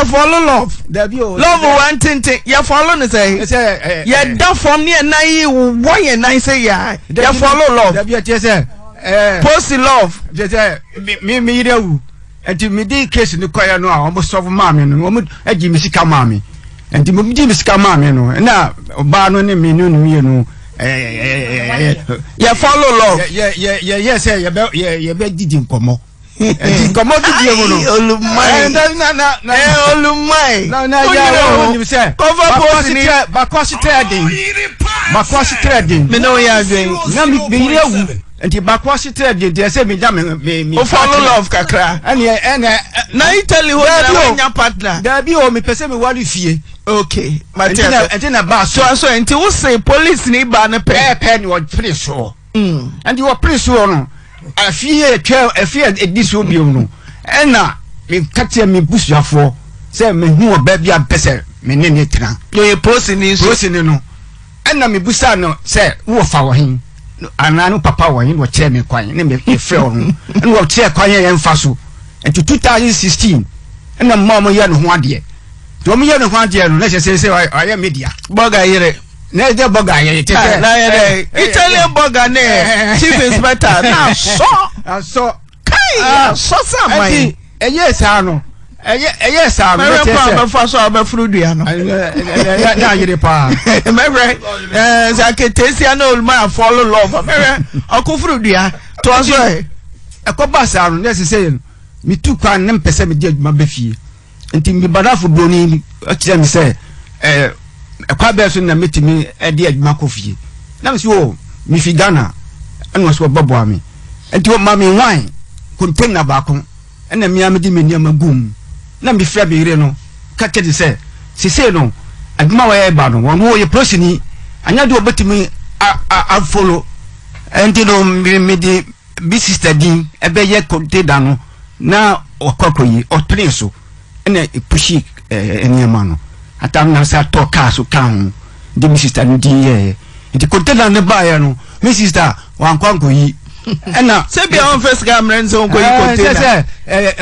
you follow love. Love one thing. You follow the say. You don't from near nai. Why you nice say ya? You follow love. Post love. Me there. And to me, the case in the choir no, almost of mammy, no woman, a Jimmy Scamami. And to me, Jimmy Scamami, no, and now, Barno, me, you know, you follow love. Yes, you bet didn't come on. Come on, you and the backwash trade, they say me follow love kakra. And now you tell you what your partner. There be me person what you fear. Okay, and then a bar so until say police need ban a pen was pretty sure. And you are pretty sure. No, I fear this will be no. And now me catch me push your for say me who baby a person me name it now. You're posting no. And now me busa no say who for him. And I know Papa was chairman quiet, name a friend, and what chair quiet and faso. And to 2016, and the mama yan 1 year. To me, 1 year, let's say I am media. Bogayere. Neither Bogayere, Italian Bogane, Chief Inspector. Now, so, somebody. Yes, I know. Yes, I'm a first of a frudiano. I know my follow love. Uncle Frudia, to a cobasa, necessary. Me too can nem percent did my beefy. And to me, Badafu Bruni, actually say, a quaberson that met me at the Macofi. Now, so, Mifigana, and was what Bobo me. And to mammy wine, contain a bacon, and a miamidi medium boom. Na me frɛ be yire no ka kedi se no aduma wa eba no won wo prosini anya de obetimi a follow and no me di bi sister din ebe ye container no na okokoyi o play so ene pushi eniema no atam na sa to car so kan di mi sister din ye di container ne ba ye no mi sister wan kwankoyi ena se bi on first camera nso koyi container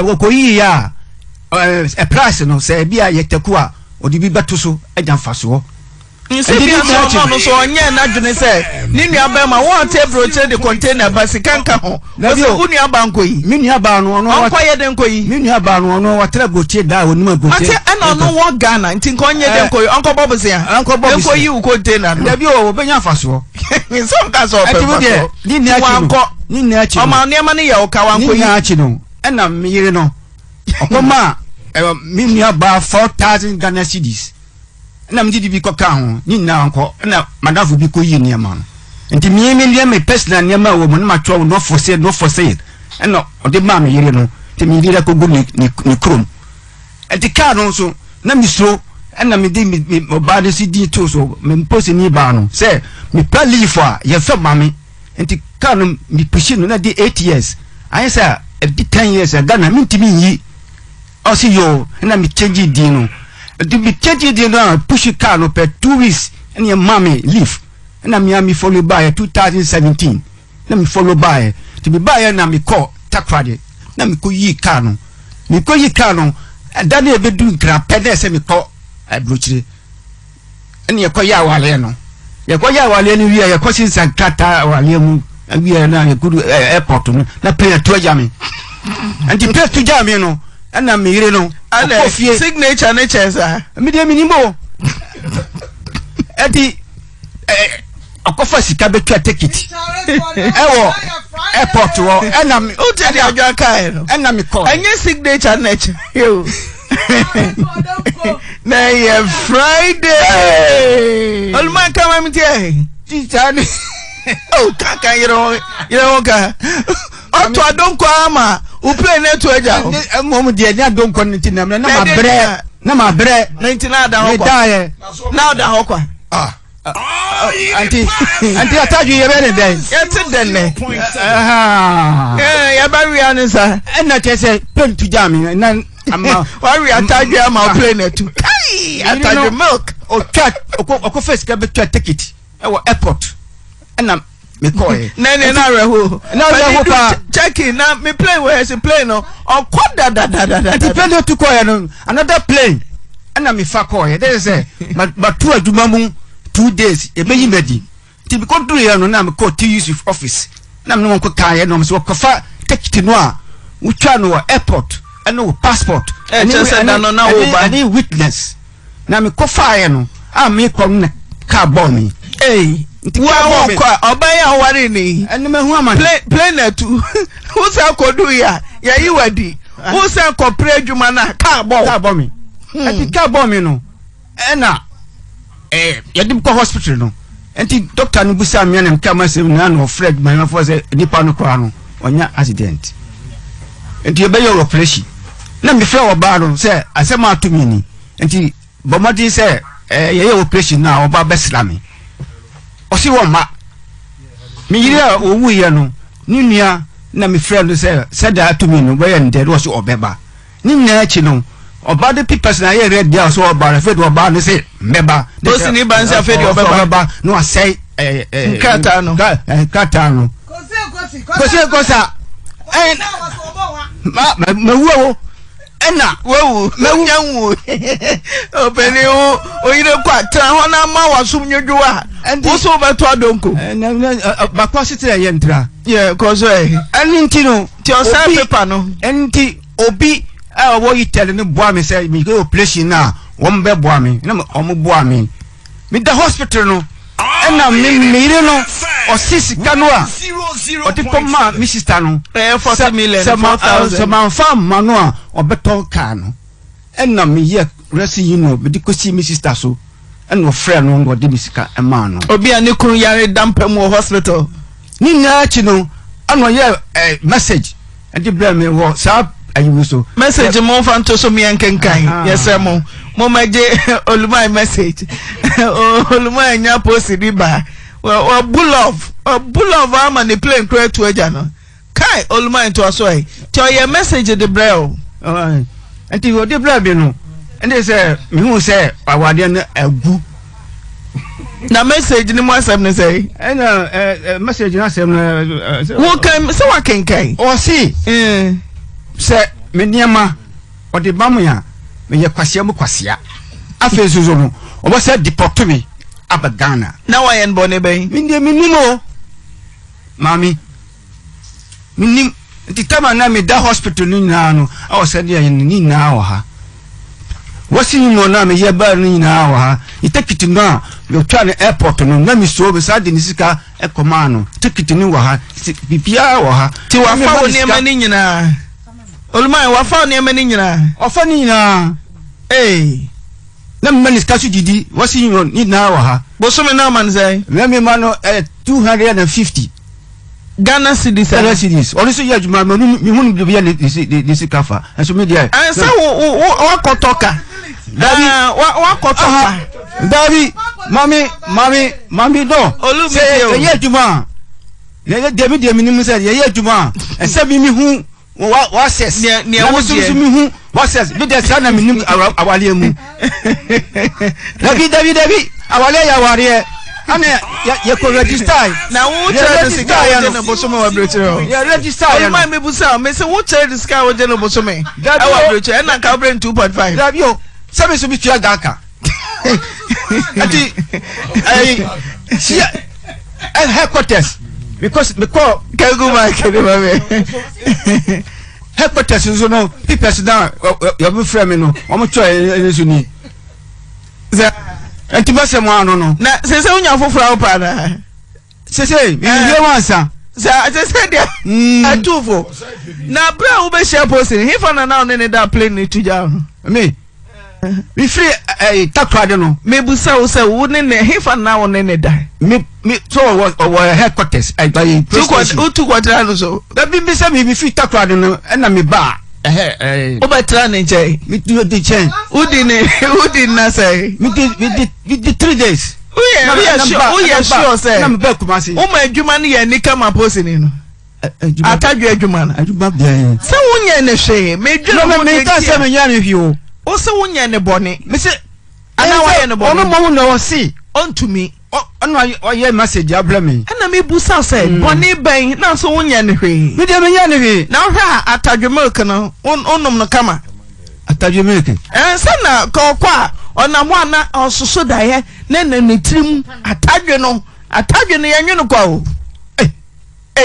wo koyi ya a price no say bia yeteku a odi bi beto so agyanfa so nse bia no so onye na dwene say ni nua ba ma won table che the container basikanka ho so unu aba nkoyi mi nua ba no no onkoye de nkoyi mi nua ba no no watra goche da onima goche ate ana no wo Ghana nti nkonye de nkoyi onko bobo se ya nkoyi u container no da bi o benya fa so so nka so pe ni ni achi o ma niam ne ye o ka wan koyi ni achi no na mi yire no okoma me about 4,000 Ghana cedis. And I'm did be cocan, ni now uncle, and Madame will be coyin near man. And to me, personal near my woman, my trouble, no for sale, and not the mammy, you know, to me, I could go ni chrome. And the car also, Nami so, and I'm me body CD too, so me posting me barno. Say, me pally for your fat mammy, and the car me pushing not the 8 years. I say, at the 10 years, I got a mean to me. I see you, and I'm changing dino. To be changing dino, push a car up 2 weeks, and your mommy leave. And I'm Miami followed by 2017. Let me follow by to be by and I'm call Takradi. Let me call ye cano. Me call ye cano, and then you'll be doing crap, pedes and me call Abrokyere. And you call Yawaleno. You call Yawaleno, we are questions and Kata or Liam, and we are now a good airport, not pay a 2 jammy. And the pay to jam, you know. And I'm here, no. And signature nature, sir. Medium minimo. At the Okofasi Kabetra take it. Airport, and I'm and I'm call. And your signature nature. You. Nay, Friday. All my come here. Oh, Kaka, you know, I don't come. Who play net to a job? A moment, dear, don't continue. No, my bread, 19 now the hawker. Auntie, I told you every day. Yes, then. Yeah, very honest, and not just a pen to jam, and then I'm worried. I told you I'm out playing it too. I told you milk or cat or coffee, take it. Our airport, and I'm me koye na reho pa checking na me plane where is plane no or da the plane to koye no another plane na me fa koye there say but two adwuma mu 2 days e be yimedi ti be ko duru ya no na me ko TUC office na me no ko kaye no me so ko fa ticket no a utwa no airport no passport any witness na me ko fa no a me kom na ka bomb me wa kwa obaya wari ni enime hu ama plane tu who say kodu ya yi wadi who say ko pre adwuma na ka bomb me ati ka bomb me no na yadim ko hospital no enti doctor no busa me na ka masem na no Fred my for say nipa no kwa no onya accident enti ebe your operation na me fẹ́ oba no say asema atumi ni enti bomadi say ye operation na oba besra me osi wo ma me yire owu ye no ni nua na me fẹ́ no say da atumi no be ye nde do so obeba ni nna achi no oba de papers na ye read dia so oba fe do oba no say meba do si ni ban say fe do obeba no say kata no kosa ma wo ena wewu nyanwu obeni oyire kwa tra ho na ma wasum nyodwa wo so beto adonko bakwa sitere ye ntra yeah cause eni ntino ti o say paper no enti obi wo yitel ni boa me say me go operation na wo mbe boa me na mo boa me me the hospital no ena me no o sisi kanwa o ti koma mi sister no 40 million 4000 so man fam mano a obeton ka no ena me ye resi you know be dikosi mi sister so ena o friend no ngo de mi sika e ma no obi ani kun yare dampem wo hospital ni na chi no ano ye message and the blame me wo sa ayi so message mo fa nto so mi enkenkan yesre mo maje olumai message olumai nya post riba or bull of ama ni plane crash to eja no kai olumai to aso e to your message the braille anti wo the braille be no and they say me hu say awade na agu na message ni mo asem ni say na message na asem na wo kan se wa kenkai o si say me niama o de bamu ya me ye kwasia mu kwasia afa ezuzo no o say deport me abagana na wa yen bone be minimo mami minim titama na me da hospital ni na no awo say dia ni na wa ha wasi no na me ye ba ni na wa ha itekiti no yo twa na airport no na mi so be sa de ni sika e koma no tikiti ni wa ha bibia wa ha ti wa fa woni ema ni nyina olumai wa fa woni ema ni nyina ofa ni nyina na mmani sika su didi wasi no ni na wa ha bosome na man say me mano 250 Ghana cedis only so you ma mi hunu bi ya ni sika fa so me dia say wa kotoka wa kotoka Davi mami do say ye juma ye de mi ni say ye juma e say mi hu wa ses ne wo so mi hu wa ses bi de sana mi ni awale mu Davi awale ya ware ana ye ko register na wo tell the sika wo de no bosome wa breche ya register ya my me busa me say wo tell the sika wo de no bosome e wa breche e na ka brain 2.5 Davi o sabe so bi tua daka ati see headquarters because Kegu Mike headquarters so no people down you be frame no omo cho so ni enti ba se mo anu no na se unya foforo pa na se mi ye wansa se dia atufo na bra wo be share post he fa na now ne da plane ni tuja me we free takrade no me busa wo se wo ne he fa na wo ne da me so our headquarters by two quarter no so da bi se me free takrade no na me ba o ba tra ne che me do the change udi na say we did 3 days we are sure say na me ba kumasi o ma adwuma ne ye nika ma post ni no atadwe adwuma na adwuma bia se wonye ne hwe me dwuma me ta se me nya ne hwi o se wonye ne bone me se ana wa ye ne bone ono mo no si ontumi Oye message abla me. Na me busa say boni ben na so wonya ne hwe. Me de me nya ne hwe. Na hwa atadwe milk no onnom no kama. Atadwe milk. Say na ko kwa onamo ana ososo daye na ne tirim atadwe no yenwe no kwa o.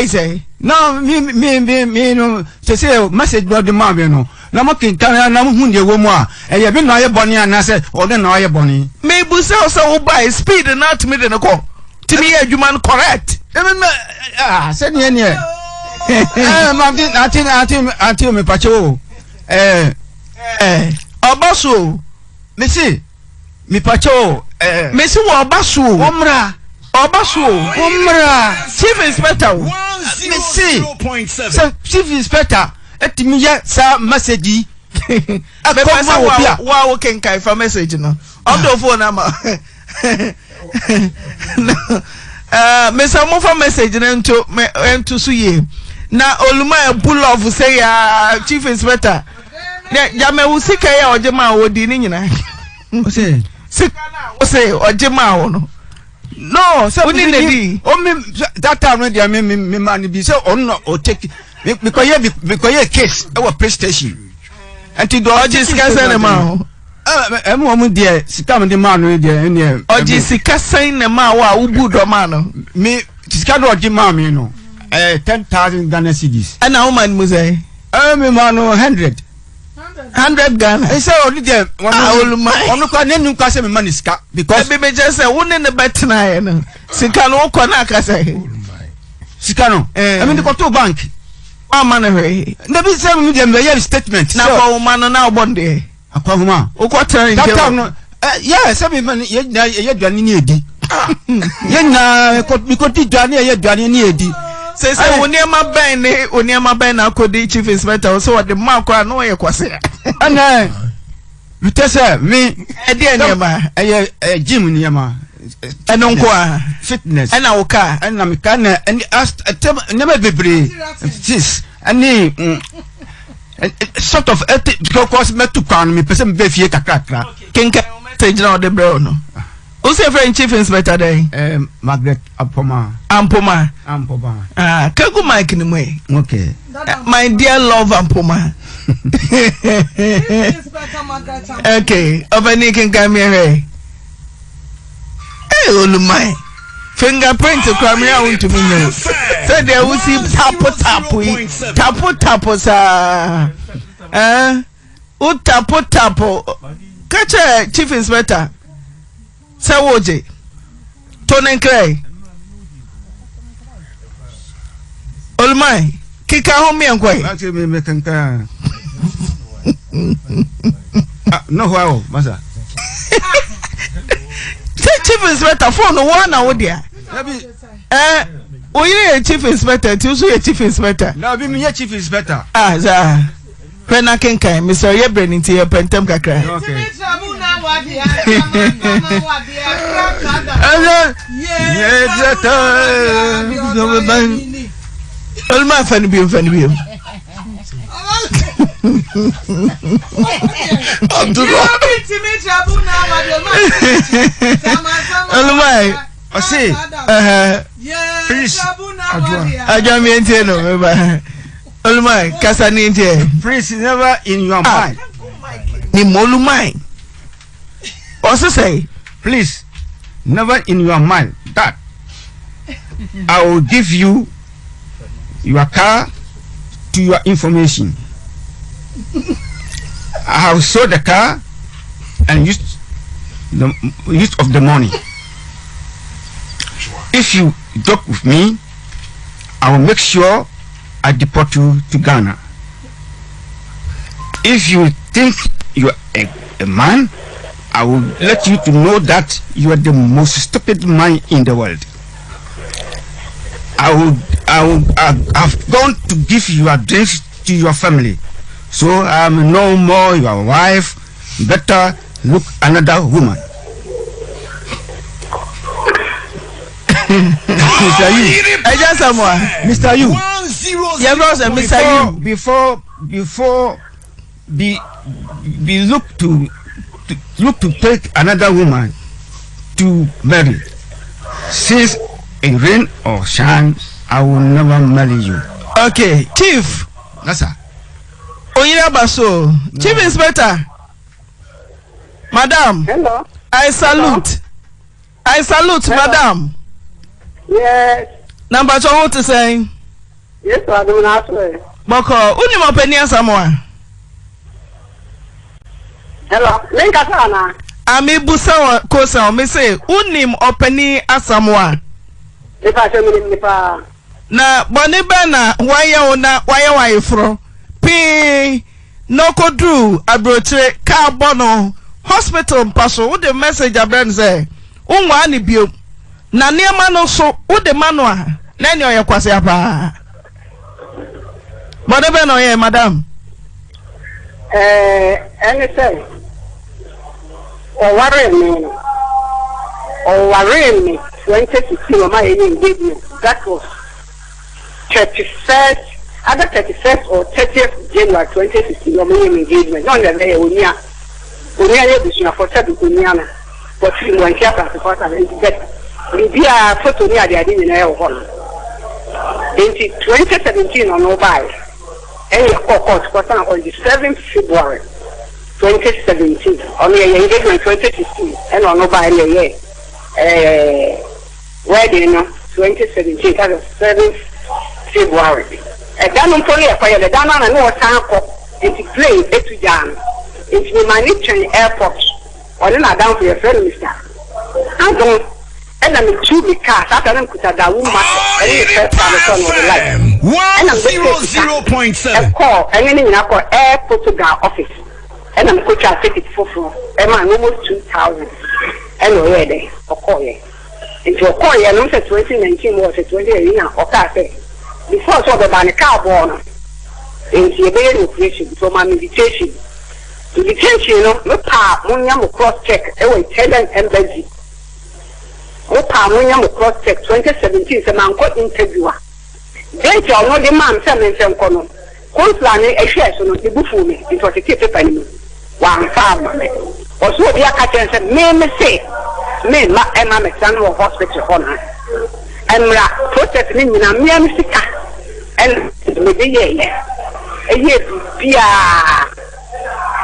Say now me no say message bro the man be no. Na mo kin kan na mo hu de wo mu a ye be na ye boni ana say o de na ye boni. Me busa so wo buy speed na to me de no ko. Timi ye adwuma no correct. Say ne anti me pacho obaso me si me pacho me si wo obaso omra chief inspector me si so chief inspector etimi ye sa message akoma wa wo kenkai for message no on the phone ama me sa mo for message na ento so ye na oluma bull of say ya chief inspector ya me usika ya ojema odi ni nyina o say sika na o say ojema wo no no so we need o me that time when they me man be say on no o take because ye case our prestation until do oji sika say na ma mo de sika me de man no de ne oji sika say na ma wa ubu do man no me sika do oji ma me no 10,000 Ghana cedis. And how man was I? Me man 100 Ghana. I say only there. One no kwa nenu kwa se me man iska because me just say one in the bet na no. Sika no kwa na ka say. Sika no. I mean the to bank. Man we. Na be say me dem be statement. Na kwa man na obonde. Akwa huma. O kwa tell that time no. Yeah, say me man ye dwane ni edi. Ye na ko ti dwane ye dwane ni edi. Say oniema ben na kodi chief inspector so what the mark kwa no ye kwase. Ana you tell say me e dey niema gym niema eno nko fitness ana woka ana me kan and never bebre this ani sort of because me to kan me person be fie kakra kenka message na the bro no. Who's your friend chief inspector there? Margaret Ampoma. Kagu Mike ni mwe. Okay. My dear love Ampoma. Okay. Oveni can come here. Hey, Olumai. Fingerprint camera unto me. So there will see tapo sa. Tapo. Catch a chief inspector. Sawoje Tonen Clay Olmai Kika home and quay. Me kanka. No wow, masa. Chief inspector phone one hour there. Oye chief inspector, tu a chief inspector. No, be me chief inspector. Za. When I can kind, Mr. Yebren into your pentem kakra. Okay. All my funny beam. I see. Please. I don't mean to know. All my Casaninte. Please, never in your mind. Nimolumai. Also say, please, never in your mind that I will give you your car to your information. I have sold the car and used of the money. If you talk with me, I will make sure I deport you to Ghana. If you think you are a man, I will let you to know that you are the most stupid man in the world. I've gone to give your drinks to your family, so I'm no more your wife. Better look another woman. Mr. You, I just someone. Mr. You, Mr. You. Before be look to take another woman to marry. Since it rain or shine, I will never marry you. Okay, Chief. Yes, sir. Oyerepaafutuo. No. Chief Inspector. Madam. Hello. I salute. Hello? I salute, hello. Madam. Yes. Number 2, what to say? Yes, I do not say. Boko, uni mo penia Samoa. Hello. Lenkasana. Ami busa kosa me say unim openi asamoa. Nipa se mi nipa. Na boni bana waya fro. Pi no kodru Abrokyere ka bono hospital paso wo the message abran say unwa ani bio. Na niema no so wo de mano a na ni oye kwase apa. Boni bana oye madam. Any say or worry me 2016 on my engagement. That was 31st, either 31st or 30th January 2016 on my engagement. Not that they unia for said uniana, but you want to support and get be a photo near the idea in air hall. In 2017 on no buy, any court on the 7th February 2017 on the engagement 2016 and on no buy wedding 2017 that was 7th February. A down for the down on no sample into plane to jam into the Manichain airport or then I down for your friend Mr. I don't and I'm two because after them could have that woman and the 100.7 call and then I call airport to the office. And I'm going to take it for almost 2,000. And already, or call it. Into a call, I know that 2019 was a 20 or cafe. Before so the banner car born into a very operation for my meditation. Meditation, no pa, Munyam cross check, away 10 embassy. No pa, Munyam cross check 2017, a man got interviewer. Then you know the man, some corner. Constantly, a share so not the buffo me, it was a tip penny. One farmer. Or so the catcher said, me say, me, my Emma McDonald hospital honor. And protesting in a mere musica. And maybe a year, Pia.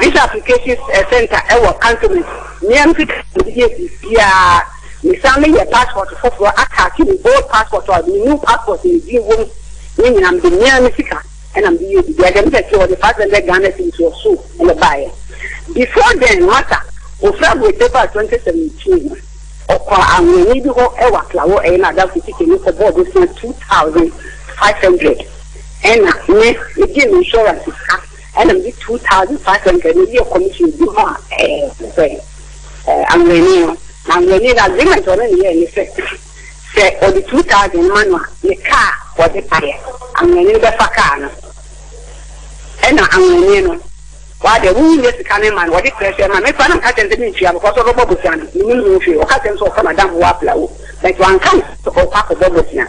This application center, our countrymen, near Pia. Me sending a passport for attaching both passport or the new passport in the room, meaning I'm the near musica. And I'm the fact that they're going to into a soup and a buyer. Before then, matter of February 2017, I'm going to go ever flower and I got to take a for board this 2,500. And again, insurance is cut, and I'm the 2,500. Maybe a commission do more. I'm going to agreement on any year, effect. Say, or the 2,000 manual, the car or the buyer. I'm going to the car. And I'm going to why the rule is coming man, what is pressure? My father can't tell me because of Robotian, you mean you or Captain so from Madame Wapla, like one comes to go back of Robotian.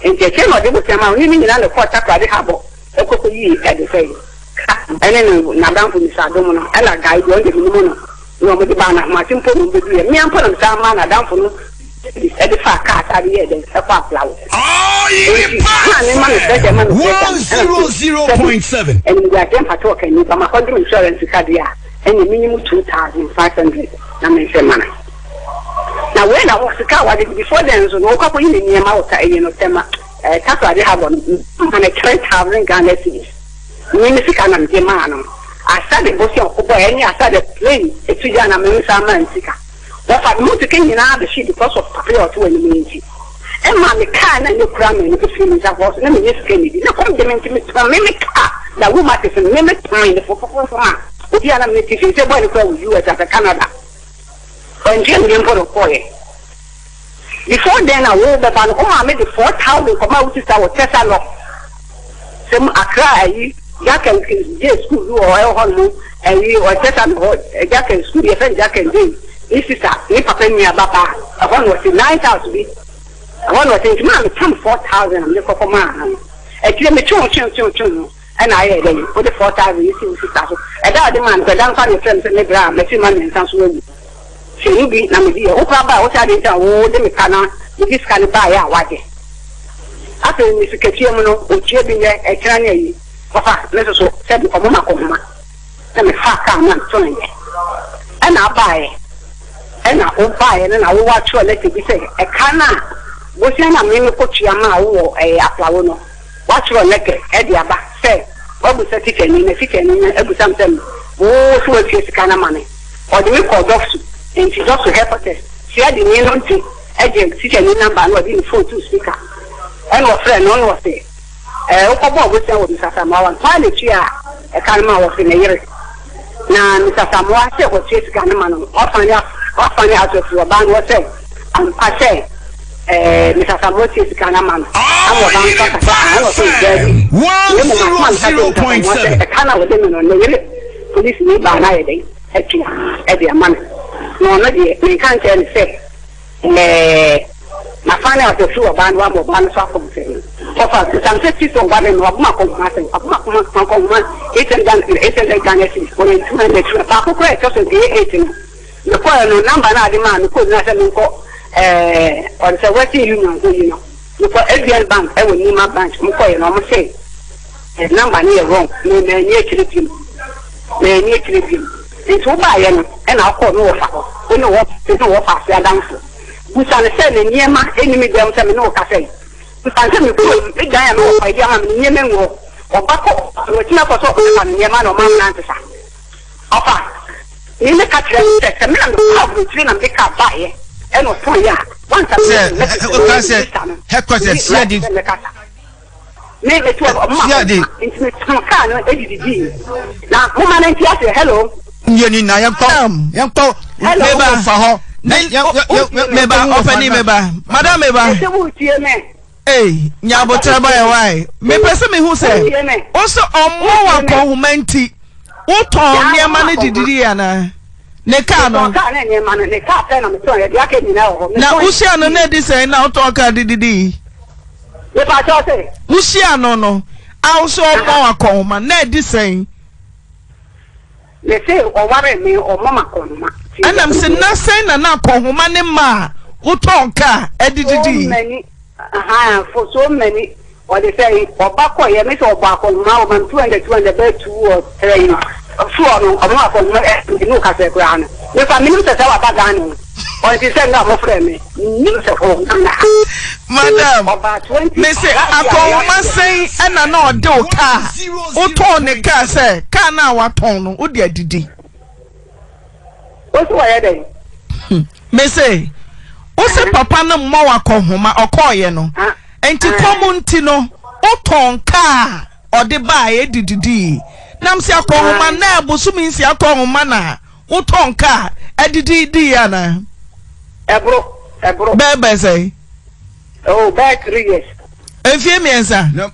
And they came out with them, living in the quarter by the harbor, a couple of years at the same. And then Madame from Mr. Domino, and a guy going to the moon, no, with the banner, Martin Polo, me and put on some man down for the far cat at the end, a far flower. Oh, you 100.7. And we are then for talking, but my country insurance career, and the minimum 2,500. Now, when I was the car, before then, so no couple in the amount, you know, Tapa, they have on 20,000 Ghana cities. Minister and Gemano. I started Boston, and I started playing a Tujana Minister Mansica. But I moved to Kenya the sheet because of Papua to any community. And my car and the cram and the feelings I was, let me just Kennedy. No, come to me, car. The woman is a limit time for the other native is a boy with you as a Canada. And Jim for the boy. Before then, I wrote about I made the 4,000 come out to our Tesla. Some Accra, Jack and J school or El and you or Tesla, Jack and school, your friend Jack and Jim. This is a Papa Baba. I want to 9,000. I want to think, man, some 4,000 and look for man. A kilometer, and I put the 4,000, you see, 6,000. And that demand, the down your friends and the ground, the 2 months and some. She will be Namibia, Opa, what I did, oh, the Mekana, this can buy a wagon. After Mr. Katiamono, or Jabin, a Chinese, Papa, let us send for Mama Comma. Let me fuck out and turn it. And I'll buy it. And I will buy it and I will watch you let it be said. A canna. Was in a mini cochiama or a applauno. Watch your leg, Eddie Abba, say, what was a chicken in a chicken in every something. Oh, so it's his kind of money. Or the week called Doxu, and she's also help us. She had the name on tea, Eddie, chicken in number, and was in phone to speaker. And was friend, none was there. Okobo was there with Mr. Samoa, and finally, she a calma was in a year. Now, Mr. Samoa said what she's kind of man, often out of your band was said. And I say, Mr. Samoa is kind of man. Oyerepaafutuo 100.7. I can't with them on the police need by night. At the man. No, not the can't tell say. My father has a few of band one more band swap of saying. Some 50 or one and of Marco Martin, of Marco 8 and 200 Papa Craig, just 18. The choir no number, I demand, could not have been called. Or the Western Union, you know. Look for every bank, I will need my branch, McCoy, and almost say. A number near wrong, may near Chilipim. May near Chilipim. It's all by and I'll call no offer. We know what to do of us, they are down for. We shall send a near my enemy, them some no cafe. We can tell you, big diamond, my young near men or Baco, which never saw near man or man answer. Offer. In the country, a man of between and pick up by it. And was for ya. Once I said, headquarters, Siadi. Maybe 12 of Siadi. Into some kind of now, woman and Tiasi, hello. Yanina, Yanko, Meba, open Meba, Madame Meba. Hey, Nyabotaba, why? Maybe some who say, also on more community. What on your money did Diana? Nekano. Na Usiano ne dise na utoka dididi. Usiano no. Also mo akoma na dise. Le say o ware me o mama konma. Anam se na say na konhoma ne ma utonka edididi. For so many what they say obako ye me so obako ma o man 200 be 2 or 3. No, I'm not going to look at the ground. If I mean to tell about Daniel, or if you send out my friend, Madam, Miss Akoma say, and I know do car. Otone car say, can now what tone, would you did? What's why then? Missy, what's a papa no more home or call you know? And to common tino, Oton car or the buy did. Nam si akoma na busumi si akoma na utonka edidi yana ebro bebe say oh back 3 years efie miensa no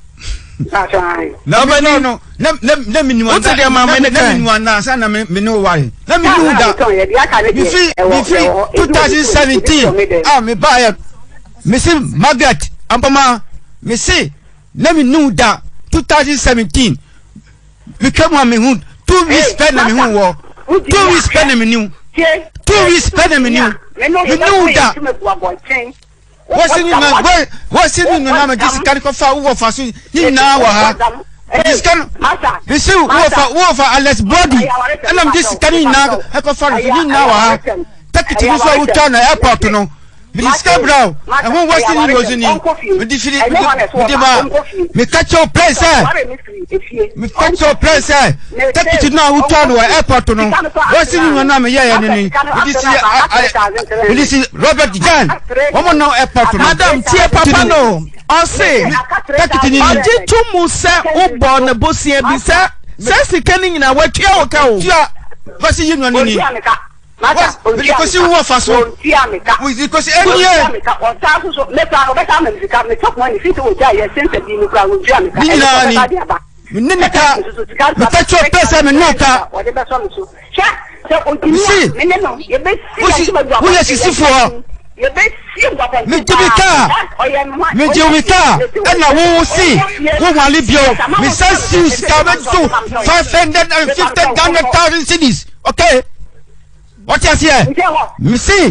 that's right no let me know what the mama ne let me know na say na me no worry let me know that before 2017 me buy me see Margaret ampama me see let me know that 2017 we come on me who 2 weeks spend me who war 2 weeks spend me new 2 weeks spend me new we know that what's in no na just can go for who for so ni na wa ha this can we see who for Alex body and I'm just can na go for ni na wa ha take it to so we turn airport no Minister Brown, and who was in with the me catch your place, me catch your place, take it to now, who turn to airport no. What's in your name? Yeah, this is Robert Jan. Woman no airport, Madam Tia Papa no. I say, take it in the two Musa, who born a bossy and Bisa, says he canning in a what you are. What's in your name? Because you were fast one. Because any year, What you say? Me see.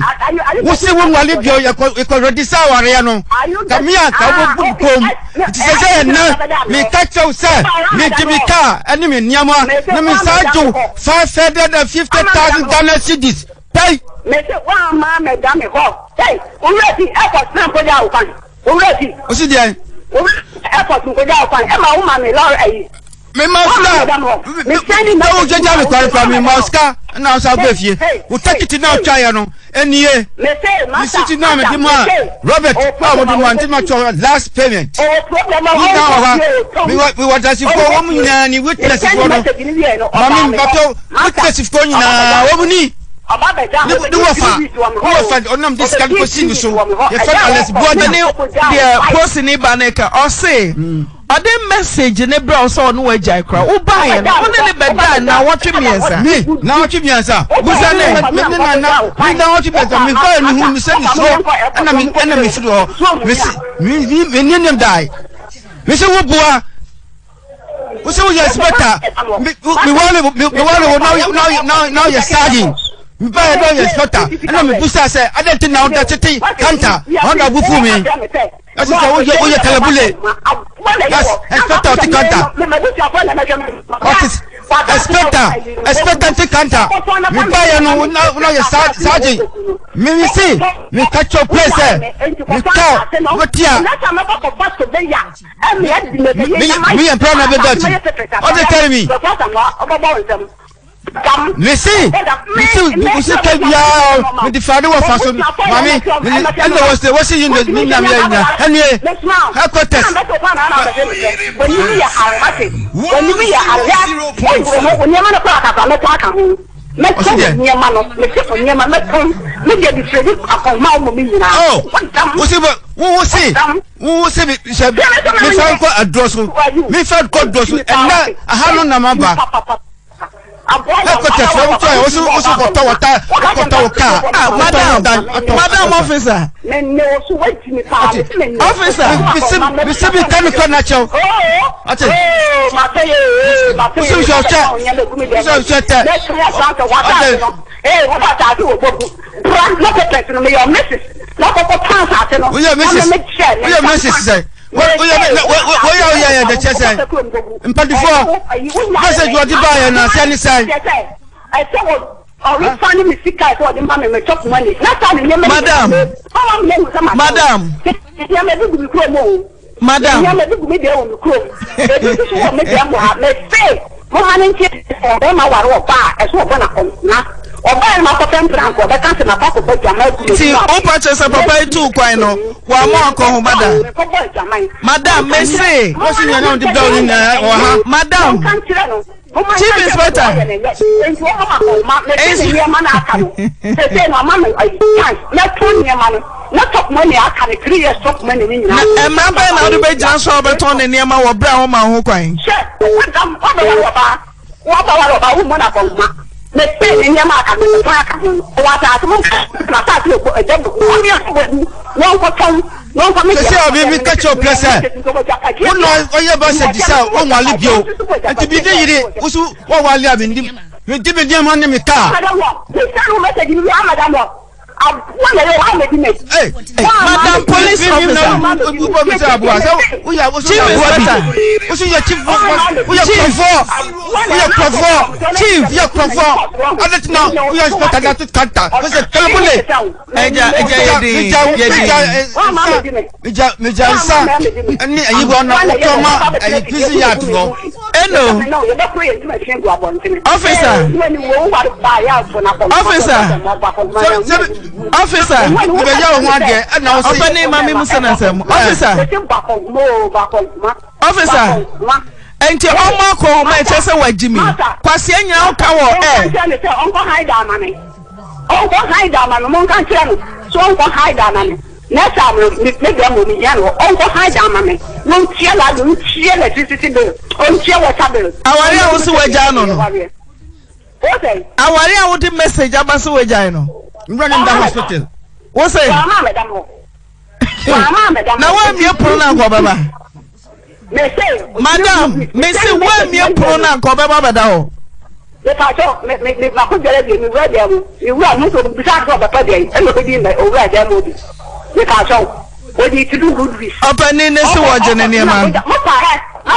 We see when we live here, you already saw our no. Come here, come home. It is a no. Me catch you, sir. Me Jimika, enemy Nyama. No me side to 550,000 Ghana cedis. Pay. Me say one man, madam, hey, already effort now for your fun. Already. What's it there? Effort for your fun. Emma, woman, me Laura. Me Mosca. Me sending no Jaja from me Mosca. Now, so we take it now, Chayano. And ye, me sit now with him, Robert. I would want to match your last payment. We want us to go home and you witness it. Mammy, witness if going now. Do a fan on them this can proceed so. Your fatherless body, the person in Baneka or say. I didn't message in a browser on where Jackra. Oh, buy it. Only better now. What you mean, sir? Me now, what you mean, sir? Who's that name? Now, what you mean, me find whom you send so. And I mean, enemy should all. Me name die. Mr. Wubua. What's so yes, better? We want now you're starting. Me buy no yes, better. And I'm a busa say, I don't know that city canter. On the bufu me. That's what you telebule. Yes, expect out the counter. What is expect the counter? Me buy no your sergeant. Me see, me catch your place there. Me cow, what here? Me and Brown of the Dutch. What they tell me? Me see, tell me how the father was fashion, mommy, and there was the washing in the Minamia. Anyway, how could test? When you are Madam officer. Officer, we see me can natural. Where are the chest? In part 4, message what you buy and I send it. I said, or refunding me sick I for the money, my top money. Madam, see, open to some papa too, quite no. One more call, madam. Madam, may say, what's in your name? The building, madam. Chief Inspector. Not top money, I can create top money. And my man, I'll be just Robert on the near my brown man who crying. What about woman? Let's say in your market, what are the we catch your place. One night, all your boss said, "Oh, my little, and to be there, what while you have been giving them money in the car." Hey, Madam Police Officer, Officer, and your own call my chest away, Jimmy. Passing your cow, Uncle Hide our money. Uncle Hide our money, so Uncle Hide our money. Next time, maybe I'm with Yano. Uncle Hide our money. No cheer, don't cheer electricity bill. On cheer what's bill. Our also a Jano. Our would message about so a Jano. Running the hospital. What's it? Now, I'm your pronoun, Baba. Madam, may say, when your pronoun, Baba. the pastor, me could get me read them. You run into the bizarre of the party, and look at him over them. The pastor, what need to do good with. Open in this watching in your man.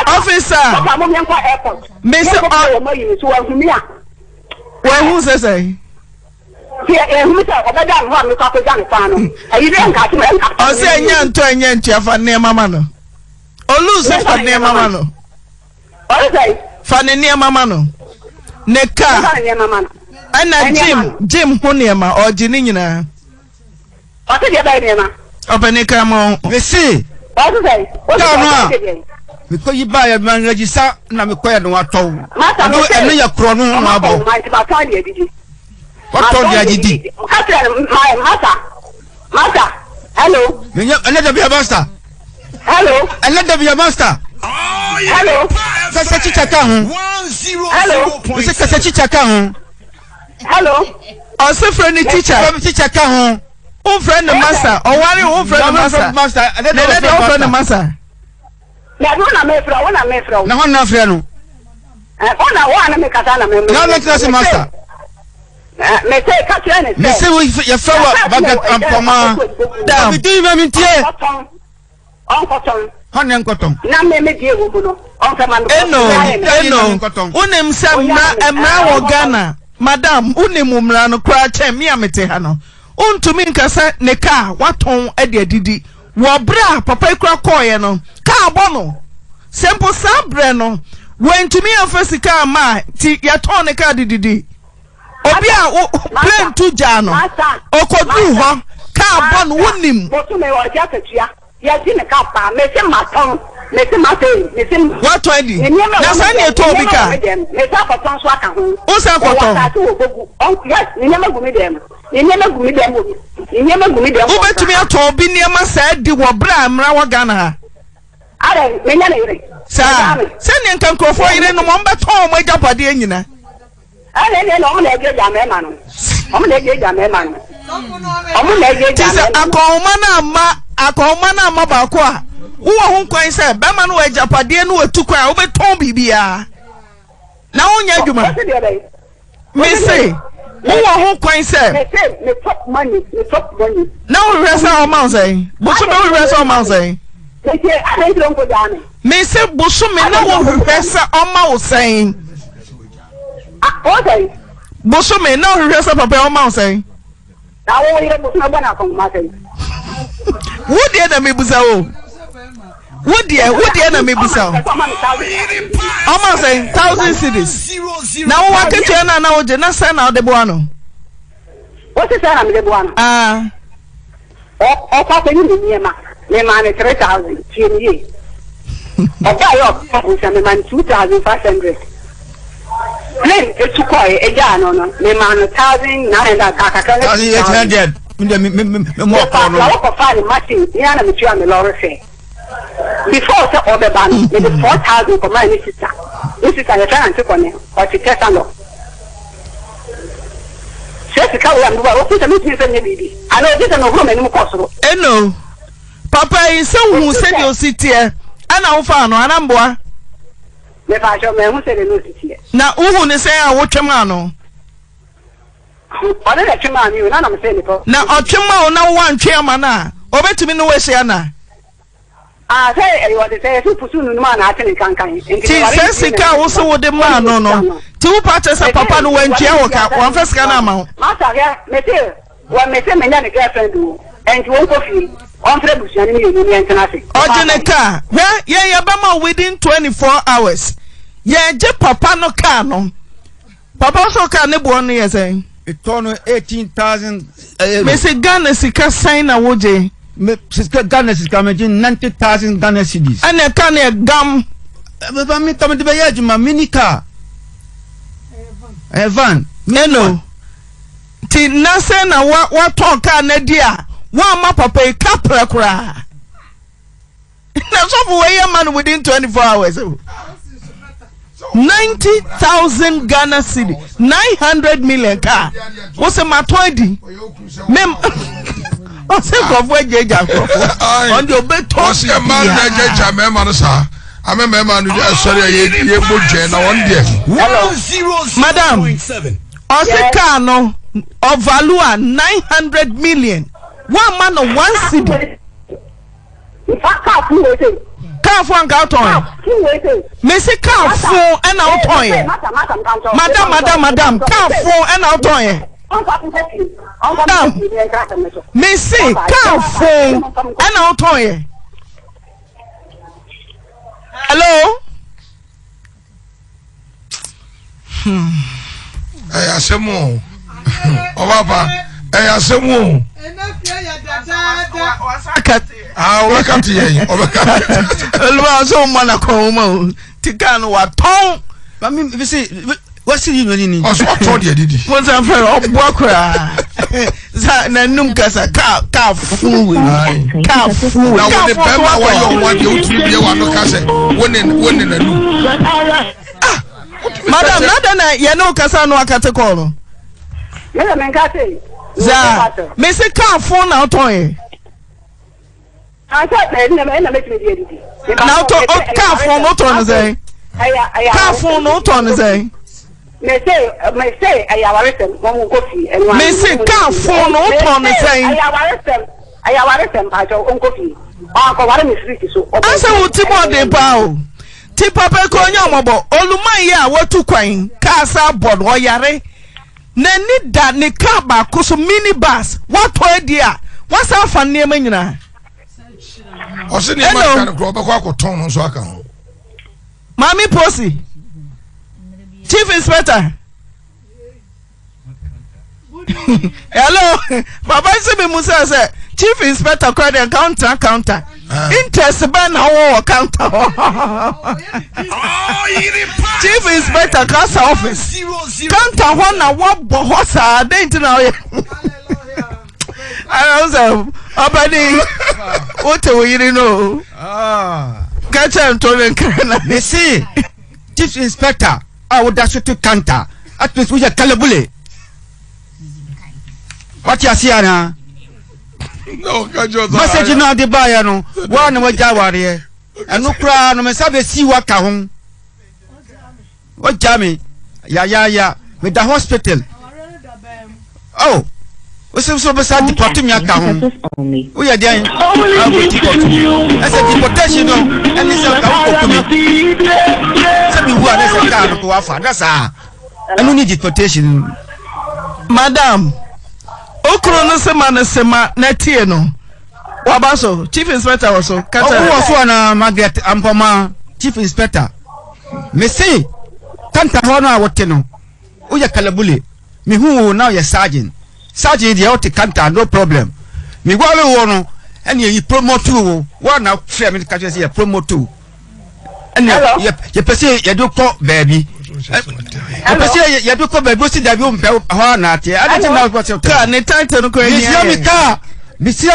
Officer, Mr. Well, who says I? I say, young to a young chef and near Mamano. Or lose it for near Mamano. Fanny near Mamano. Neka. And Jim Honiama or Jinina. What is your name? Open a camo. We see. What is it? Because you buy a man register, and I'm quite no at all. I know your chrono. What told you I did? Master. Hello. And let them be a master. Hello. And let them be a master. Hello. That's a chichaka. 100.7. That's a chichaka. Hello. Also, friendly teacher. Chichaka. Oh, friend the master. Or one who friend the master. Let them friend the master. Na wana mefra. Na wana friend. Ona wana mekatana member. Na let us master. Me say katene. Me say we your fellow bagat ampoma. Da. We do me tie. Onkoton. Honen koton. Na me die wo no. Onfa man. Eno. Unem sa emra wo Ghana. Madam, unem umra no kra che me amete ha no. Untumi nkasa ne ka waton ade adidi. Wo bra papa ikra koye no. Ka bono. Simple sabre no. When to me afesika ma ti yaton ne ka dididi. Obi a plan to jano. Okodu ho ka bon wonim. Botu me wo ja katua. Ya ti ne ka pa me se maton. Me se maton. Me se what 20? Na sa ne to obi ka. Me sa koton so aka ho. O sa koton. Yes, ni nyama gumi dem. Ni nyama gumi dem. Ni nyama gumi dem. Wo betumi ato obi niam sa di wo bra amra wo Ghana ha. Are me nya na ire. Sa se ne nkan krofo ire no mo mbeton mo agapade anyina. Ale no mo na eje jame ma no. Mo na eje jame ma no. Mo na eje jame. Tisa akoma na ama ba ko a. Wo ho kwan se be ma no agapade no atukwa wo beton bibia. Na wonya adwuma. Me say wo ho kwan se. Me top money. Na wo resa o ma say. Bo so be wo resa o ma say. Me say bo so me na wo resa o ma wo say. Okay. Bosume na ohwe se papa o ma say. Na wo yire bosume bana kon ma say. Wo de na mebusa wo. Wo de na mebusa wo. O ma say 1000 cedis. Na wo wakeche na wo je na say na de bo ano. Wo se say na me de bo ano. Ah. O pa pe ni ni ma. Me ma ne 3000 tie ni. O pa yo o se me man 2500. Plain etu koy eja no me man 1900 kakaka 1800 me mo ko no la ko fa ni machine ni ana me tua me lorry fare before say obe ban me the 4000 ko man ni sister ya tan ti ko ne o ti testa no se ka wo am do o ko se me ti se ne bibi ana o ti se no ho me ni mo ko so eno papa yin se hu se de ositie ana wo fa no ana mboa me fa jo me hu se de no ositie na uhu ne say a wo twem ano ona na twem ani na me say ni ko na otwem a na wo antwe ama na obetumi no we hye na say e wo de say su pusu nu ma na atene kankan ti se sika wo so wo de ma no no ti wo pa che se papa no wantwe wo ka wo fa sika na ama ho masa ga me say me nya ne girlfriend o and won ko fi on tre busuani ni ni entenase ojene ka ye ba ma within 24 hours ye je papa no ka no papa so ka ne bo no ye say it turn 18,000 me say Ghana sika sign na woje me sika Ghana sika me 90,000 Ghana cedis ane ka ne gam ba mi to me de ya juma mini car van no ti na say na wa ton ka na dia wa ma papa e ka prakura na so for we man within 24 hours 90,000 Ghana cedi 900 million car what's a matwadi mem o se ko fo ejeja ko on the obeto o se man ejeja me man sa amemma man sorry ye boje na won there 100.7 Osika no of value 900 million. One man of one city. Car for and out on. Missy car for and out on. Madam, car for and out on. Missy car for and out on. Hello? Asemo. Obaba, asemo. Welcome to you. Elwa so mana ko mo. Tikan wa ton. But me say what's the nini? Also told you did. Once I'm for obokra. Za na num kasa ka fu. Ka fu. Now when the pema wa you want you to be one no kasa. When na nu. Madam, nada na ye no kasa no akate ko no. Mera menkase. Za, me se car phone na ton. Now to car phone no ton say. Car phone no ton say. Me say ayawaresem mo kofi enwa. Me se car phone no ton say. Ayawaresem ajo onkofi. Ko ware me street so. Asa wuti mo de pa o. Ti papa ko nya mobo. Oluman ye a watu kwan. Car sa board o yare. Na ni da ni car ba ko so minibus. What way dia? What's our fan name nyina? Ose ni ma kan ko ba ko akoton no so aka ho. Mami Posi. Chief Inspector. Hello. Baba se me musa say Chief Inspector credit counter. Interest ban na wo counter. Chief Inspector class office. Counter one na wo bo hosa dey na o. I was obadi what we know. Catch him to the Me see Chief Inspector I would dash to counter at least we are calabule. What you see na? No, kajo. Message na de buy no. One we jaware. Anu kra no me sabe si waka ho. What jami? Ya with the hospital. Oh. We so besa deport me aka ho. We are there. I said deportation no. And this ka ko kumi. Say me who na say ka ko afa. That's ah. I no need deportation. Madam. Okro no sema na tie no. Wabaso Chief Inspector also. Who was na Margaret Ampoma Chief Inspector. Me say kanta ho na wote no. O ya kalabule. Me who now ya sergeant. Sergeant the out kanta no problem. Me gwale wo no ene yi promote wo. One na free me catch say promote. Ene ye pese ye do ko baby. I pese ye do ko baby si da bi o mpe ho na ate. Ade na go tell. Ka ne title no ko ni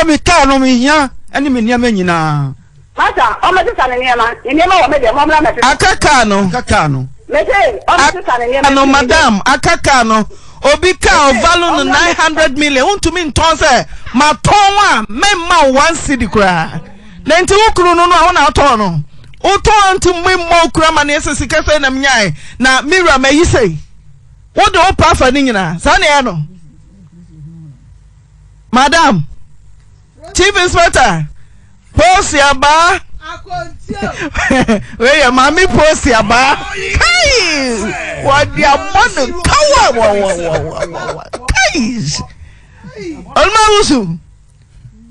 mi ka no mi hia ene me niam nyina. Mata o me tsa ne niam wo me de mo mra me akaka no me say o me tsa ne niam no madam akaka no obi ka value no 900 million untumi nton se ma ton a memma 1 cedi kra na nti wukuru no no na aton no uton nti memma kra ma na esesika se na mnyai na mira ma yisei wo de opa fa ni nyina sa na no madam Chief Inspector Posi aba we ya mami Posi aba kai what dia mon kawa kai almarusu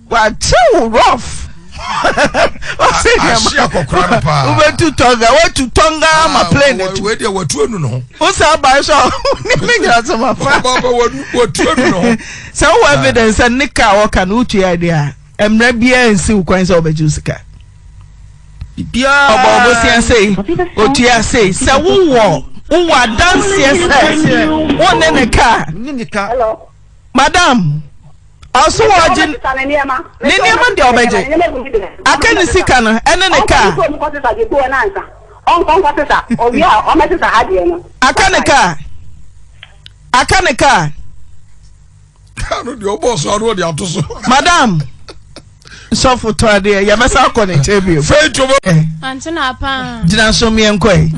what too rough Asia kokra pa ube tu tonga ma plane we dey watu anu no o sa ba so ni me nya so ma fa baba watu anu no so evidence and nika o kan utu idea emra bia nsi ukwan so obeju sika bia obo si ansei otu ansei se wo dance yes wo ne ka hello madam also wajin ni niam ndi obeje akani sika no ene ne ka akane ka kanu di obo so anu di atoso madam so for to ade ya besa connect ebio faith obo Antina pa. jina so mi enkoi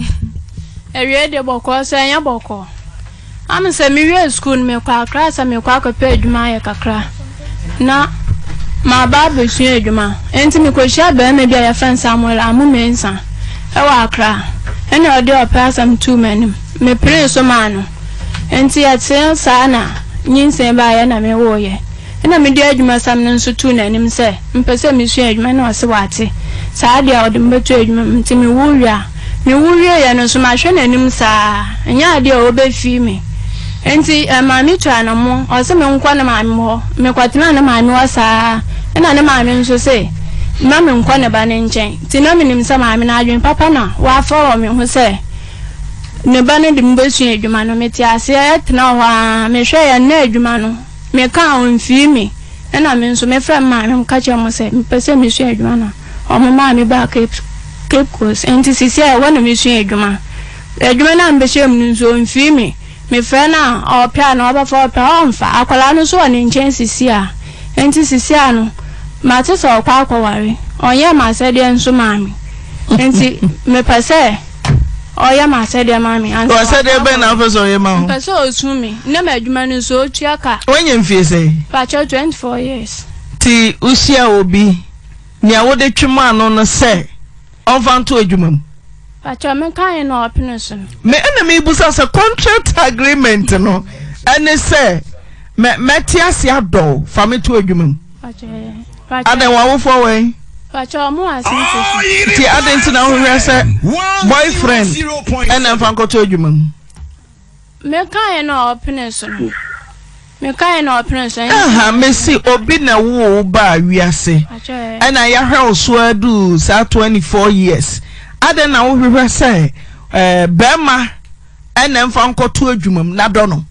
Ewie de boko so anya boko. Am se mi wie school me kwa akra sa me kwa akopɛ adwuma ya kakra. Na ma ba be sua adwuma. Enti me kohia ba me bia ya friend Samuel amu mensa. E wa akra. Ene ode opa sam 2 manim. Me pray so ma no. Enti ya tsen sa na nyinsen ba ya na me wo ye. Ena me di adwuma sam no nso tu nanim se mpese me sua adwuma na ose wate. Saa dia ode mbetu adwuma nti me wo wia. Me wo wia ya no so ma hwe nanim saa. Enya ade o be fi me. Enti maami twa na mo o se me nkwa na maami ho me kwatena na maami wa saa na na maami nso se ma me nkwa na ba ne nchen ti na me nim se maami na adwen papa na wa fa me ho se ne ba ne dim besu adwuma no me ti ase tena ho a me hwe ya na adwuma no me ka on fi me na me nso me fra maami m ka che mo se me pese me su adwuma na o mo maami ba Cape Coast enti sisi a wa na me su adwuma na mbe hwe m nso on fi me me fena o pia na oba for pia onfa akwala no so ni nchen sisi a enti sisi a no ma te so kwa akwaware onye ma se de nso maami enti me pese oya ma se de maami o se de be na ofeso ye ma ho pese o su mi na ma adwuma no so otua ka onye mfie se pa cho 24 years ti usia obi ni awode twema no no se onfa nto adwuma mu Pacha me kan na opinion. Me enemy busa se contract agreement no ene se me tiase ado fa me to adwuma. Pacha. Adan wa wo for we. Pacha mo asinte. Ti adan ti na ho hwe se boyfriend ene fa nko to adwuma. Me kan na opinion. Me kan na opinion. Aha me si obi na wo ba wiase. Pacha. Ena ya hwe so adu sa 24 years. Aden na wo hwehwe say bema ene mfa nkoto adwumam na do no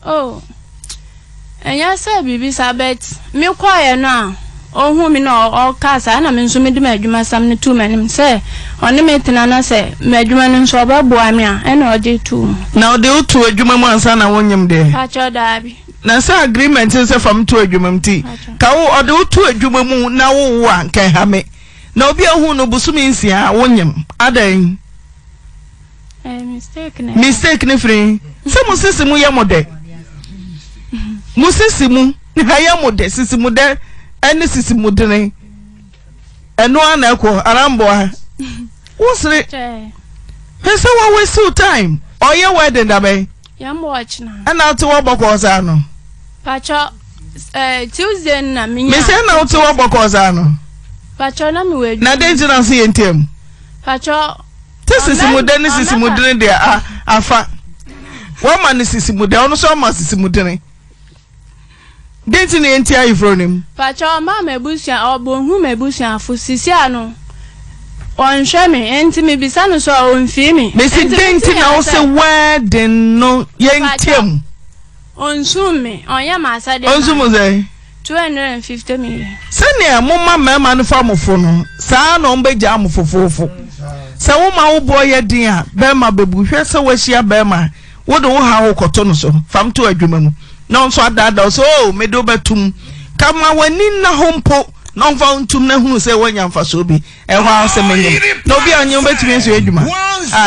oh enya say bibi sabet me kwaye no a ohun mi no o kasa na me nso me di ma adwuma sam ne tu manim say oni me tena na say me adwuma no nso ba boa me a ena o de tu na o de otu adwumam ansa na wonyem de pacho dabi na say agreement say fam tu adwumam ti ka wo o de otu adwumam na wo wo anka ha me na obi ahun no busumi nsia wonyem adan mistake ne free se musisi mu ye mode musisi mu ha ye mode sisi mu de ene sisi mu de ne eno ana ko arambo ha wosre pese wa waste time oye wedding da be yam watch na ana to wo boko za no pacho Tuesday na minya me se na to wo boko za no pacho na mi we na den na se yentem pacho sisi mude ni sisi mude de afa wa ma ni sisi mude ono so ma sisi mude ni den ti ni enti ayi fronim pacho ma mebusia obohu mebusia afu sisi anu onhwe me enti me bisa no so onfi me si den ti na wo se wedding no yentem onsu me onya ma asade onsu mu ze 250 million. Sene mama mema no fa mofo no saa no mbeja mofofofo se wo ma wo boye din a bema bebu hwe se wahia bema wo de wo ha wo koto no so fam to adwuma mu na nso adada so o me do betum kama wani na hompo no fa ntum na hunu se wanya mfa so bi e ho ase menyem na obi anyem betumi nso adwuma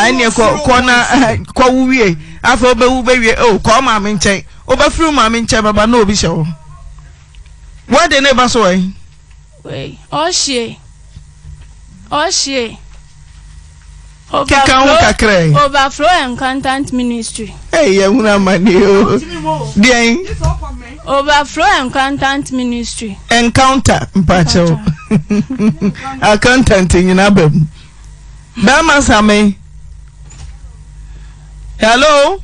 ene ko na ko wuwie afa obewu bewie o ko ma me nchen obafuru ma me nchen baba na obi hye what the neighbor say? Wait, Oshie. Overflow and content ministry. Hey, yuna mani o. Bien. Overflow and content ministry. Encounter, mpacho. Accountant in Abem. Bama Same. Hello.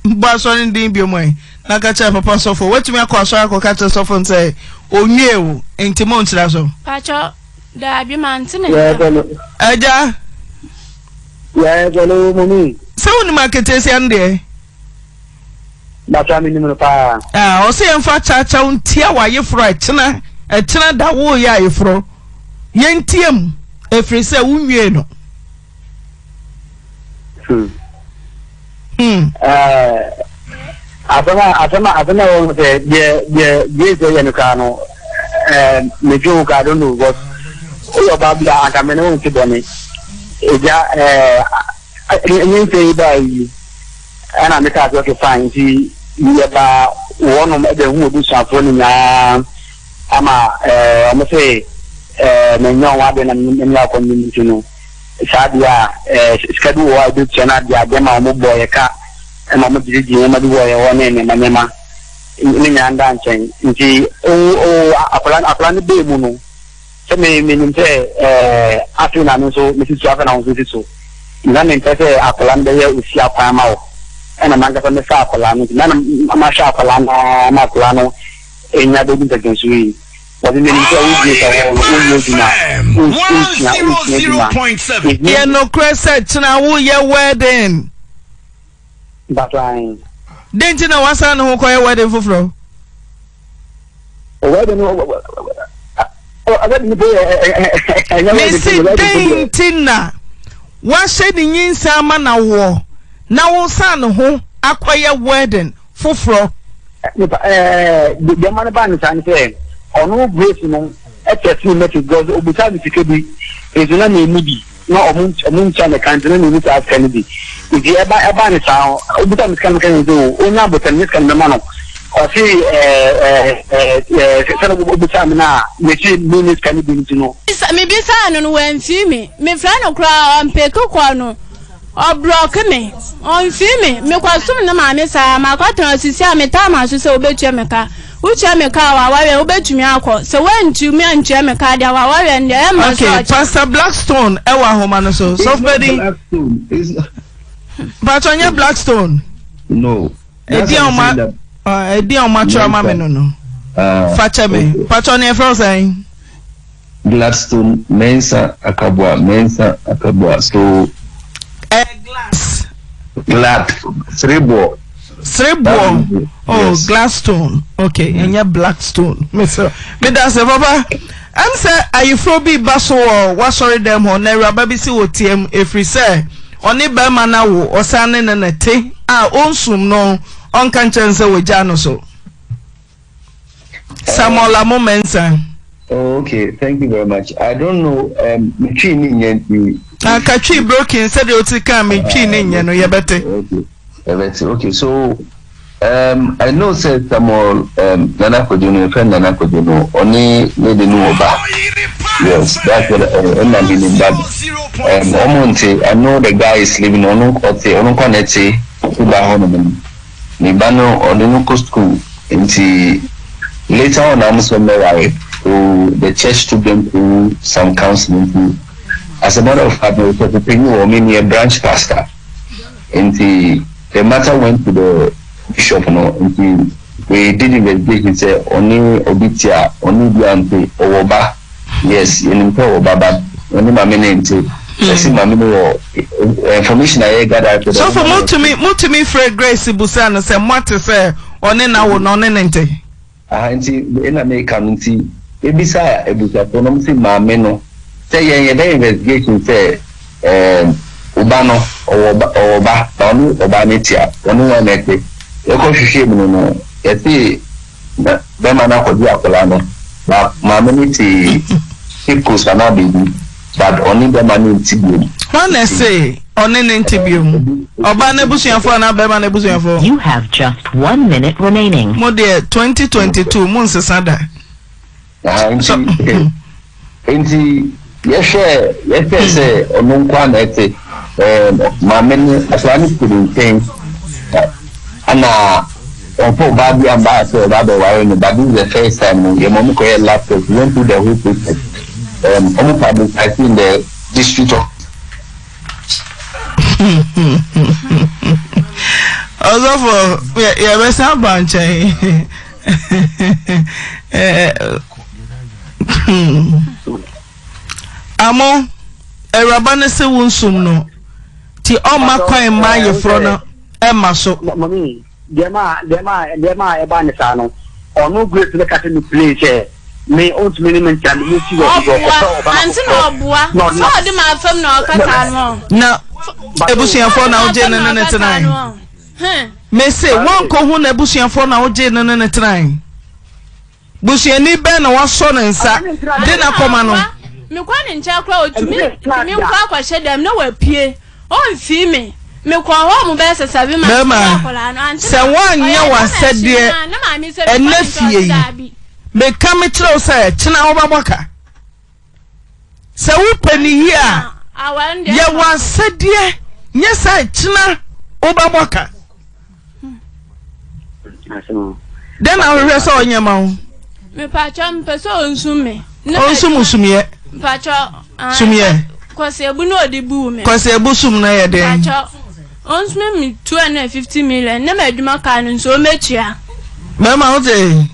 Basoni din bi mo na ka cha papa sofo wetumi akwaso akọka sofo nse onwie o entimo ntira so pacho da bi mantine aja ya gelo mumi se woni market ese ande bacha mi nimu pa o se yemfa cha untia wa yefro etena da wo ya yefro yentiem efri se unwie no asama won say je no ka no me jo ka don't know what o ba bia akamene won ti boni eja any say by ana me ka to fine ti ye ba wono me de hu obu safo ni nya ama am say me nyon wa de na me ya ko ni tinu sadia schedule wa do chana dia de ma mo boy ka e ma mo diji ma di boy wona ne manyama ni nya nda nchen nti o akula ni be mu no se me ni se afina no so me si so afina so si so na me pese akula nda ye usi akwa ma o e na manga me sa akula no na ma sha akula na akula no enya do bi tagen suyi wadi me ni se o di ka o 100.7 yeah no crescent na wo ye wedding that's right. Didn't know what's on who call wedding for flow? Wedding, Missy Dintina. What said in yin sama na war? Now, son who acquire wedding for flow. The man ban say, or no grace, no, at a few methods goes over time to be is not a movie. No, a moon channel can't really ask Kennedy. If you ever a banner sound, Obutam can do, only but a miscan the man. Or see, Obutam now, which minutes can be to know. Maybe son when see me friend cry and pay cocoa or block me on see me quite soon the man is my cotton to see me time I should say obey Jamaica. Which I make our warrior obey to me alcohol. So when to me and Jamaica, they are warrior and the okay, Pastor Blackstone, Ewa Homano, so somebody. But on your Blackstone? No. A dear mature mamma, no. Fatcha me. Patron, your frozen. Gladstone, Mensa, Akabua. So, glass. Glad, Srebo. Oh, Gladstone. Okay, and your Blackstone. Mister, me that's a baba. I'm say, are you frobi basso or what sorry them on never baby see what TM if we say. Oni be mana wo osane na nete onsum no on kan chance we jano so Samola Momensa. Oh, okay, thank you very much. I don't know twi ni nyen ka twi broken said you tika me twi ni nyen no ye bete. Okay, so I know said Samuel Nana Kojuno friend Nana Kojuno oni lady no oba. Yes, that's what I'm meaning that I know the guy is living on Konete Uba Honoman Nibano or the local school into later on I'm so married to the church to them through some counseling as a matter of fact I was a branch pastor into the matter went to the bishop into we did investigation say only Obitia only Biante or Oba. Yes, in Baba, only my name too. I see my information I got. So for more to me, Fred Grace Busana said, what to say, on in our non entity. In American, Ebisa, Ebusa, my meno. Say, a investigation say, Ubano or Oba, Obanitia, only one at the Ecoshim, no, yet the Bemana for Diacolano. But my community people are not busy, but only the money in Tibium. When I say only in Tibium, you have just 1 minute remaining. More dear 2022 months Sada. Yes, say, or no one my many Islamic things. And for Babi and Basso, rather, but this is the first time your mom could laptop went to the whole process. Almost public in the district of. Also, for yeah, best have bunch. Amo, a rabana se wunsum no. Ti o makwa ma ye fro Emma so. Mommy. Dema ebanisano or no great to the cat in the place may own minimum can you see what you no the man from no now Ebusian for now Jen and tonight. me say one ko hu na busuafo na oje ne tran busuani be na waso ne nsa de na koma no me kwa ne ncha kra otumi me nkwa kwa shedam na wapie on fi me kwa ho mu be sesabi ma akola no se wanya wasede enafie me ka me kire o say kina obaboka se wo pani hi a ye wasede nye say kina obaboka then I will rest on your mouth. Me patcham peso onsume. Onsumusumiye. Patcha sumiye. Kwase ebu no de bu me. Kwase ebu sum na ye den. Patcha onsume me 250 million na me adwuma ka no so metua. Mama oje.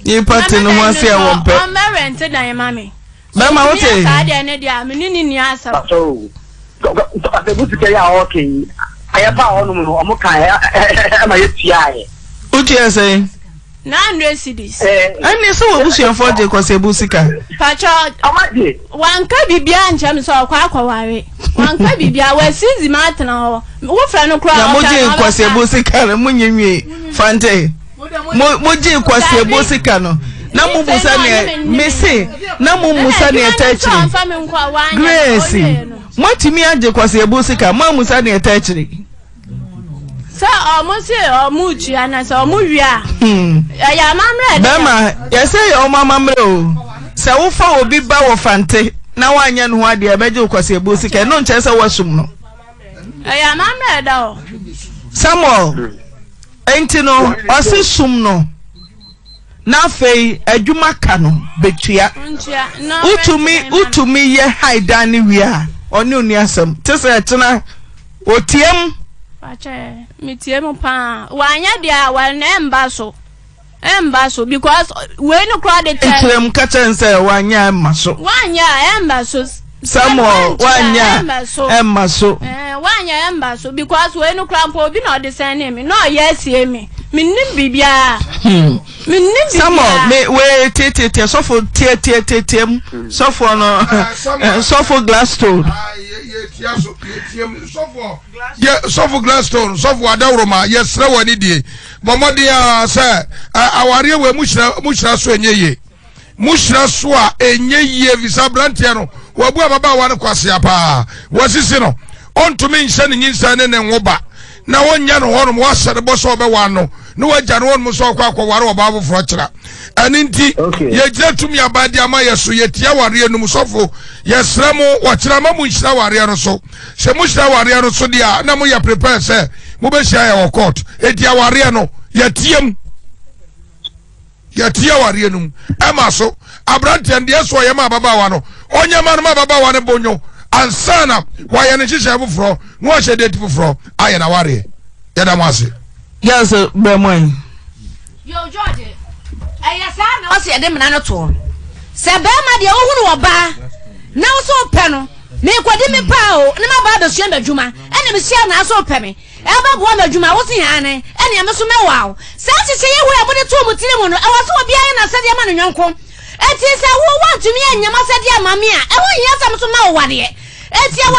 Ye party no ho ase e wo mpe. O me rent dan mama. Mama oje. Sa de ne dia me ni asa. So the book ya okay. Ayaba onu no omuka ma yetua ye. Uche say 900 cedis. Ani so wo busuafo je kwase ebu sika. Patcha amade. Wanka bibia nchem so akwa ware. Wanka bibia wa sizi matena ho. Wo fra no kra. Na moje kwase ebu sika na munyenwie fante. Moje kwase ebu sika no. Na mubusa ne mese na mumusa ne etachiri. Grace. Motimi aje kwase ebu sika ma musa ne etachiri. Sa omusi omuchi anasa omuwia. Ya mamre. Bema, yese ya omamamre o. Se wo fa obi ba wo fante na wanya no ho ade abeje kwase ebu sika no nche se wasum no. Ya mamre da o. Samuel. Enti no osi sum no. Na fei adwuma ka no betua. Utumi ye haida ni wia. Oni oni asem. Tese tena otiem. Pache mitiem pa. Wanya dia wan embaso. Embaso because we no crowd the time. Etrem kacha nse wanya embaso. Wanya embaso. Samuel wanya embaso. Wanya embaso because we no crowd po bi no de send me. No yes hear me. Minim bibia. Minim bibia. Samuel me we tete sofo tietiem. Sofo no sofo glass stone. Sofo glass stone, sofo adawroma, yes, rawani die. Momodia say aware we mushra so enyeye. Mushra so a enyeye visa brantia no. Wabu ababa wan kwase apa. Wasisi no. Ontumi nhyɛ ne nyinsa ne nwoba. Na wonya no honom wasere bo so obewa no. No wagya no wonum so akwa oba abofro kyera. Aninti ye gire tumi abade ama yeso yetia ware enum sofo yesra mo wakyera ma mu nhyira ware no so. Se mu nhyira ware no so dia na mo ya prepare se mo be hia ya court. Edia ware no yetiem. Yetia ware enum. Ema so abrante ndie so yema baba wa no. Onyama no baba wa ne bonyo. Ansana why an issue for no share date for I and aware. Yadamasi. Yes, Bemwin. Yo, George. I was a demon at all. Sabama, the old ba. Now so panel. Make what me pow, Nama Baba Shemba Juma, and the Messiah so penny. Elba Wanda Juma was in Anne, and Yamasuma wow. Such a say we are going to Mutimon. I was so behind a said Yaman and Yanko. It is a who want to me and Yamasa, dear Mamma. I want you some to know what yet. It's your